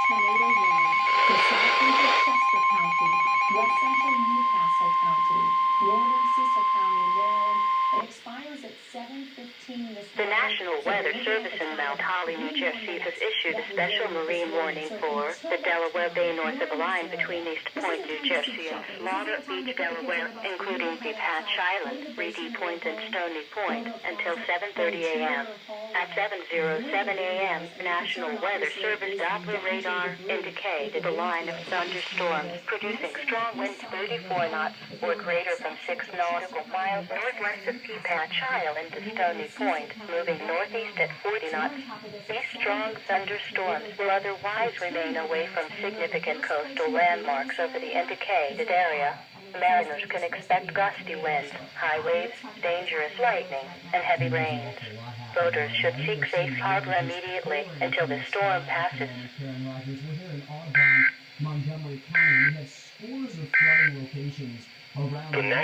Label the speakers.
Speaker 1: tornado warning for south central Chester County, west central Newcastle County, northern Cecil County, and Maryland. It expires at 7:15 this morning.
Speaker 2: The National Weather Service in Mount Holly, New Jersey has issued a special marine warning for the Delaware Bay north of the line between East Point, New Jersey and Slaughter Beach, Delaware, including DePatch Island, Reedy Point, and Stony Point until 7:30 a.m. At 7:07 a.m., the National Weather Service Doppler radar indicated a line of thunderstorms producing strong winds 34 knots or greater from 6 nautical miles northwest of DePatch Island to Stony Point, moving northeast at 40 knots. These strong thunderstorms will otherwise remain away from significant coastal landmarks over the indicated area. Mariners can expect gusty winds, high waves, dangerous lightning, and heavy rains. Boaters should seek safe harbor immediately until the storm passes.
Speaker 3: Montgomery County, we have scores of flooding locations around the